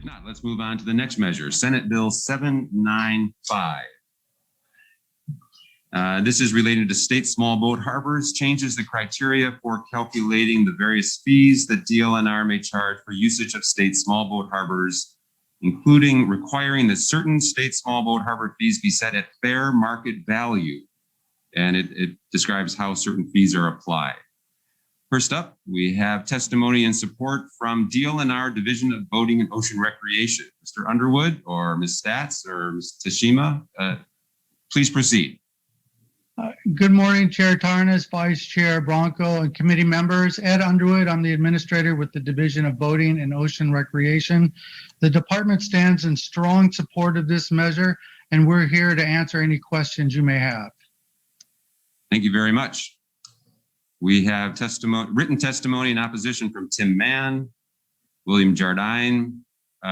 Not, let's move on to the next measure, Senate Bill 795. This is related to state small boat harbors, changes the criteria for calculating the various fees that DLNR may charge for usage of state small boat harbors, including requiring that certain state small boat harbor fees be set at fair market value. And it describes how certain fees are applied. First up, we have testimony and support from DLNR Division of Boating and Ocean Recreation. Mr. Underwood or Ms. Stats or Ms. Tashima, please proceed. Good morning, Chair Tarnas, Vice Chair Bronco, and committee members. Ed Underwood, I'm the administrator with the Division of Boating and Ocean Recreation. The department stands in strong support of this measure, and we're here to answer any questions you may have. Thank you very much. We have written testimony in opposition from Tim Mann, William Jardine,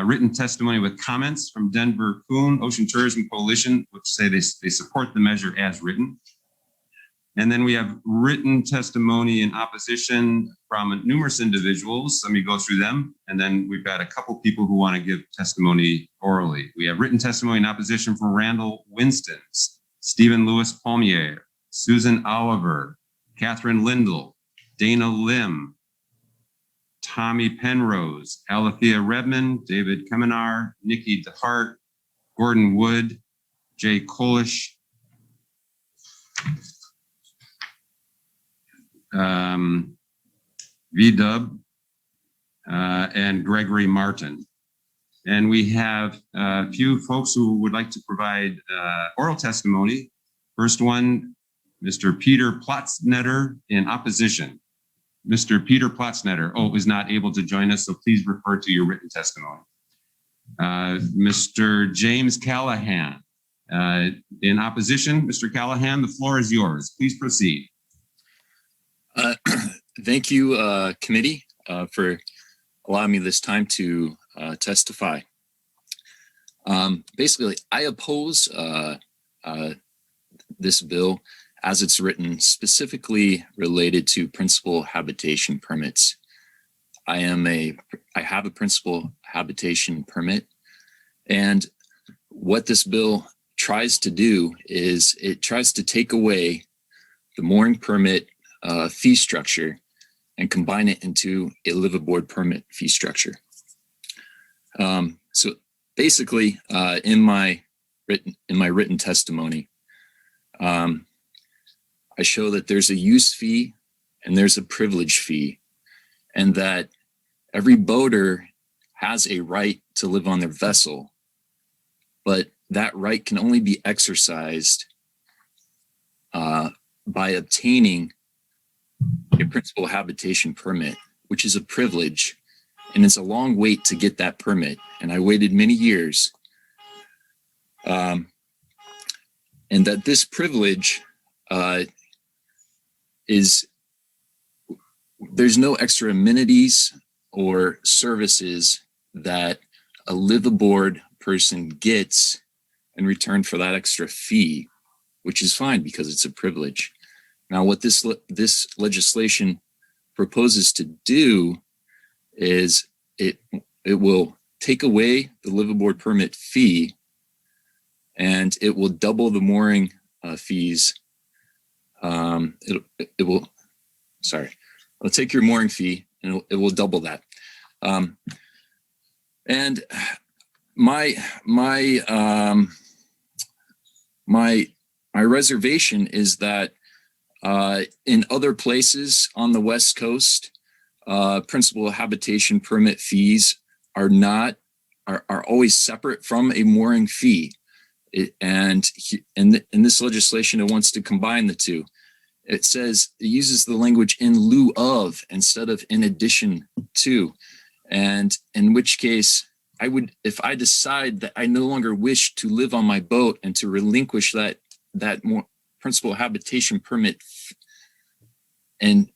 written testimony with comments from Denver Kuhn, Ocean Tourism Coalition, which say they support the measure as written. And then we have written testimony in opposition from numerous individuals. Let me go through them. And then we've got a couple people who want to give testimony orally. We have written testimony in opposition from Randall Winston, Stephen Lewis Palmier, Susan Oliver, Catherine Lindell, Dana Lim, Tommy Penrose, Alethea Redmond, David Keminar, Nikki DeHart, Gordon Wood, Jay Kolish, V-Dub, and Gregory Martin. And we have a few folks who would like to provide oral testimony. First one, Mr. Peter Plotznetter in opposition. Mr. Peter Plotznetter, is not able to join us, so please refer to your written testimony. Mr. James Callahan in opposition. Mr. Callahan, the floor is yours. Please proceed. Thank you, committee, for allowing me this time to testify. Basically, I oppose this bill as it's written, specifically related to principal habitation permits. I have a principal habitation permit, and what this bill tries to do is it tries to take away the mooring permit fee structure and combine it into a liveaboard permit fee structure. So basically, in my written testimony, I show that there's a use fee and there's a privilege fee, and that every boater has a right to live on their vessel, but that right can only be exercised by obtaining a principal habitation permit, which is a privilege, and it's a long wait to get that permit. And I waited many years, and that this privilege there's no extra amenities or services that a liveaboard person gets in return for that extra fee, which is fine because it's a privilege. Now, what this legislation proposes to do is it will take away the liveaboard permit fee, and it will double the mooring fees. It'll take your mooring fee and it will double that. And my reservation is that in other places on the West Coast, principal habitation permit fees are always separate from a mooring fee. And in this legislation, it wants to combine the two. It says it uses the language in lieu of instead of in addition to, and in which case I would, if I decide that I no longer wish to live on my boat and to relinquish that more principal habitation permit,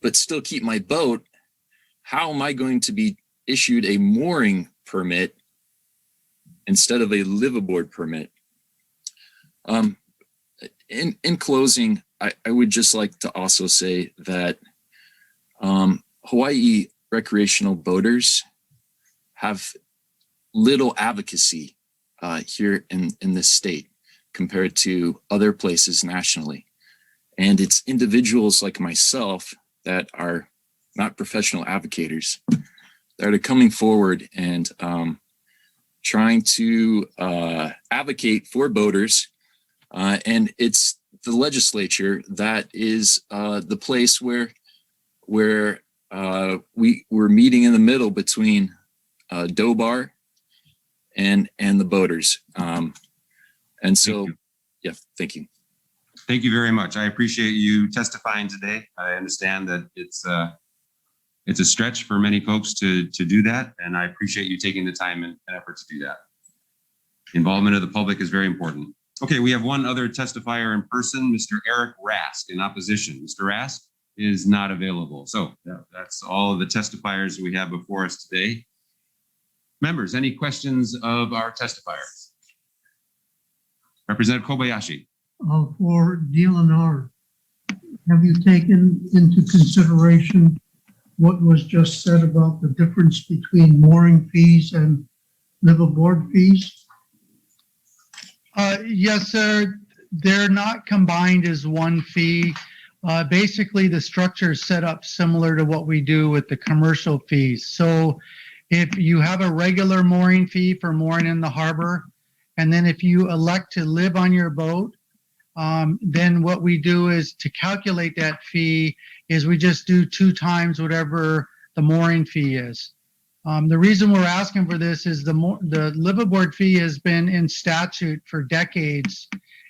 but still keep my boat, how am I going to be issued a mooring permit instead of a liveaboard permit? In closing, I would just like to also say that Hawaii recreational boaters have little advocacy here in this state compared to other places nationally. And it's individuals like myself that are not professional advocators that are coming forward and trying to advocate for boaters. And it's the legislature that is the place where we're meeting in the middle between DOBAR and the boaters. And so, yeah, thank you. Thank you very much. I appreciate you testifying today. I understand that it's a stretch for many folks to do that, and I appreciate you taking the time and effort to do that. Involvement of the public is very important. Okay, we have one other testifier in person, Mr. Eric Rask, in opposition. Mr. Rask is not available. So that's all of the testifiers we have before us today. Members, any questions of our testifiers? Representative Kobayashi. For DLNR, have you taken into consideration what was just said about the difference between mooring fees and liveaboard fees? Yes, sir. They're not combined as one fee. Basically, the structure is set up similar to what we do with the commercial fees. So if you have a regular mooring fee for mooring in the harbor, and then if you elect to live on your boat, then what we do is to calculate that fee is we just do 2 times whatever the mooring fee is. The reason we're asking for this is the liveaboard fee has been in statute for decades,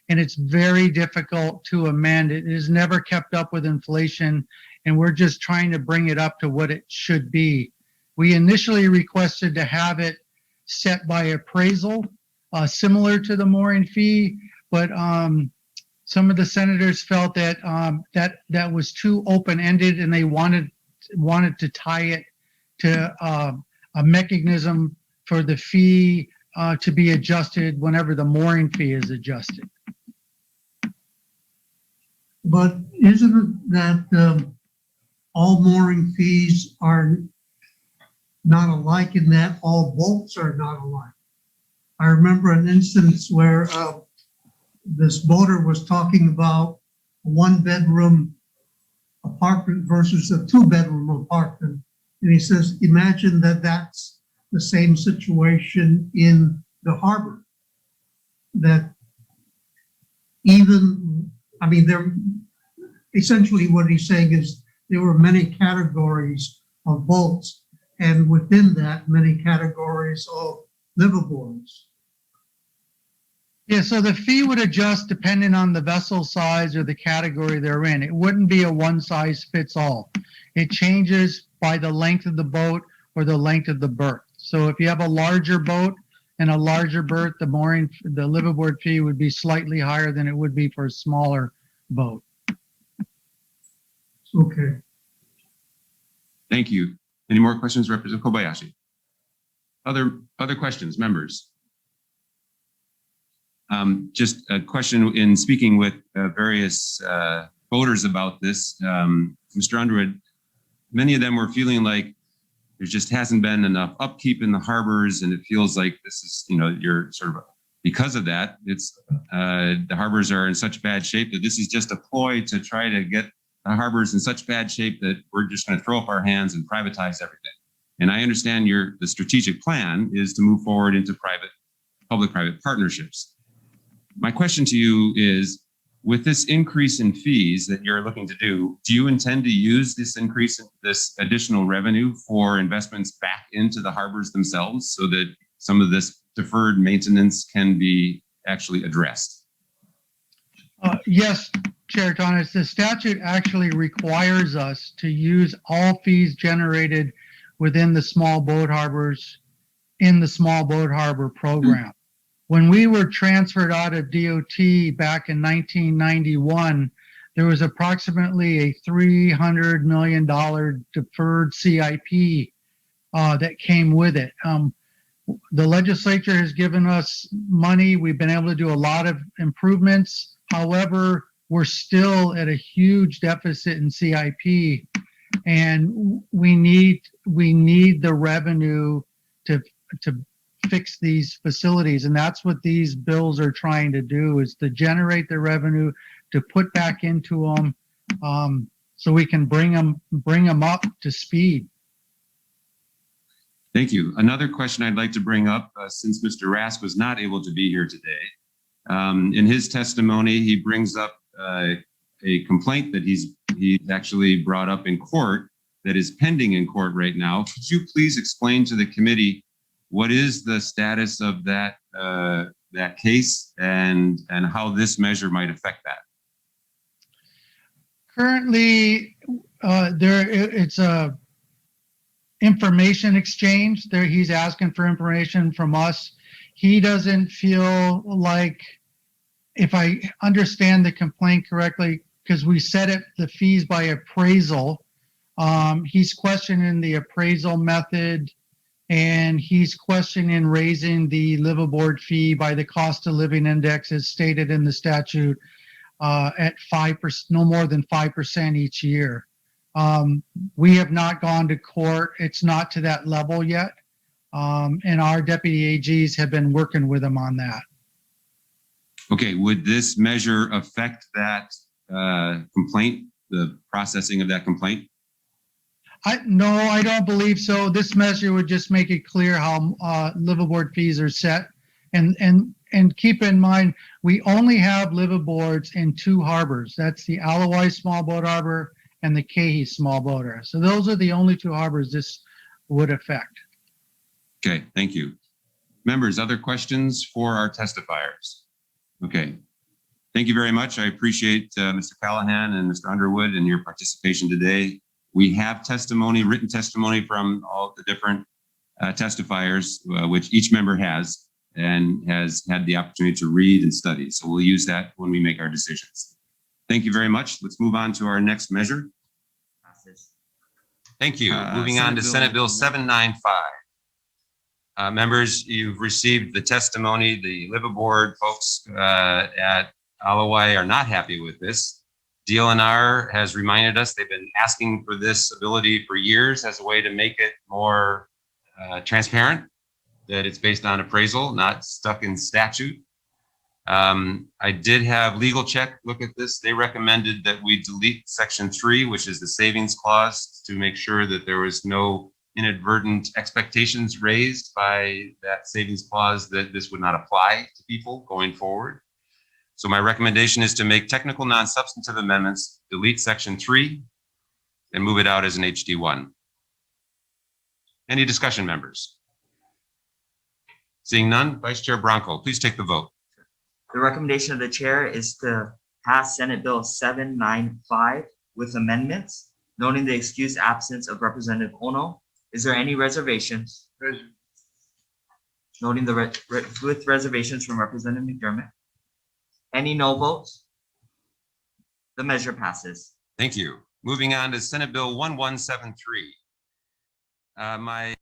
and it's very difficult to amend. It is never kept up with inflation, and we're just trying to bring it up to what it should be. We initially requested to have it set by appraisal, similar to the mooring fee, but some of the senators felt that that was too open-ended, and they wanted to tie it to a mechanism for the fee to be adjusted whenever the mooring fee is adjusted. But isn't it that all mooring fees are not alike in that all boats are not alike? I remember an instance where this boater was talking about a 1-bedroom apartment versus a 2-bedroom apartment. And he says, imagine that that's the same situation in the harbor. That even, I mean, there, essentially what he's saying is there were many categories of boats, and within that, many categories of liveaboards. Yeah, so the fee would adjust depending on the vessel size or the category they're in. It wouldn't be a one-size-fits-all. It changes by the length of the boat or the length of the berth. So if you have a larger boat and a larger berth, the liveaboard fee would be slightly higher than it would be for a smaller boat. Okay. Thank you. Any more questions, Representative Kobayashi? Other questions, members? Just a question in speaking with various voters about this. Mr. Underwood, many of them were feeling like there just hasn't been enough upkeep in the harbors, and it feels like this is, you're sort of, because of that, it's the harbors are in such bad shape that this is just a ploy to try to get the harbors in such bad shape that we're just going to throw up our hands and privatize everything. And I understand the strategic plan is to move forward into public-private partnerships. My question to you is, with this increase in fees that you're looking to do you intend to use this increase, this additional revenue for investments back into the harbors themselves so that some of this deferred maintenance can be actually addressed? Yes, Chair Thomas, the statute actually requires us to use all fees generated within the small boat harbors in the small boat harbor program. When we were transferred out of DOT back in 1991, there was approximately a $300 million deferred CIP that came with it. The legislature has given us money. We've been able to do a lot of improvements. However, we're still at a huge deficit in CIP, and we need the revenue to fix these facilities. And that's what these bills are trying to do, is to generate the revenue to put back into them, so we can bring them up to speed. Thank you. Another question I'd like to bring up, since Mr. Rask was not able to be here today. In his testimony, he brings up a complaint that he's actually brought up in court that is pending in court right now. Could you please explain to the committee what is the status of that case and how this measure might affect that? Currently, it's a information exchange. There, he's asking for information from us. He doesn't feel like, if I understand the complaint correctly, because we set it the fees by appraisal. He's questioning the appraisal method, and he's questioning raising the liveaboard fee by the cost of living index as stated in the statute at 5%, no more than 5% each year. We have not gone to court. It's not to that level yet. And our deputy AGs have been working with him on that. Okay, would this measure affect that complaint, the processing of that complaint? No, I don't believe so. This measure would just make it clear how liveaboard fees are set. And keep in mind, we only have liveaboards in 2 harbors. That's the Hawaii Small Boat Harbor and the Kehi Small Boat Harbor. So those are the only 2 harbors this would affect. Okay, thank you. Members, other questions for our testifiers? Okay, thank you very much. I appreciate Mr. Callahan and Mr. Underwood and your participation today. We have testimony, written testimony from all the different testifiers, which each member has and has had the opportunity to read and study. So we'll use that when we make our decisions. Thank you very much. Let's move on to our next measure. Thank you. Moving on to Senate Bill 795. Members, you've received the testimony. The liveaboard folks at Hawaii are not happy with this. DLNR has reminded us they've been asking for this ability for years as a way to make it more transparent, that it's based on appraisal, not stuck in statute. I did have Legal Check look at this. They recommended that we delete section 3, which is the savings clause, to make sure that there was no inadvertent expectations raised by that savings clause that this would not apply to people going forward. So my recommendation is to make technical non-substantive amendments, delete section 3, and move it out as an HD1. Any discussion, members? Seeing none, Vice Chair Bronco, please take the vote. The recommendation of the chair is to pass Senate Bill 795 with amendments, noting the excused absence of Representative Ono. Is there any reservations? Noting the with reservations from Representative McDermott. Any no votes? The measure passes. Thank you. Moving on to Senate Bill 1173. My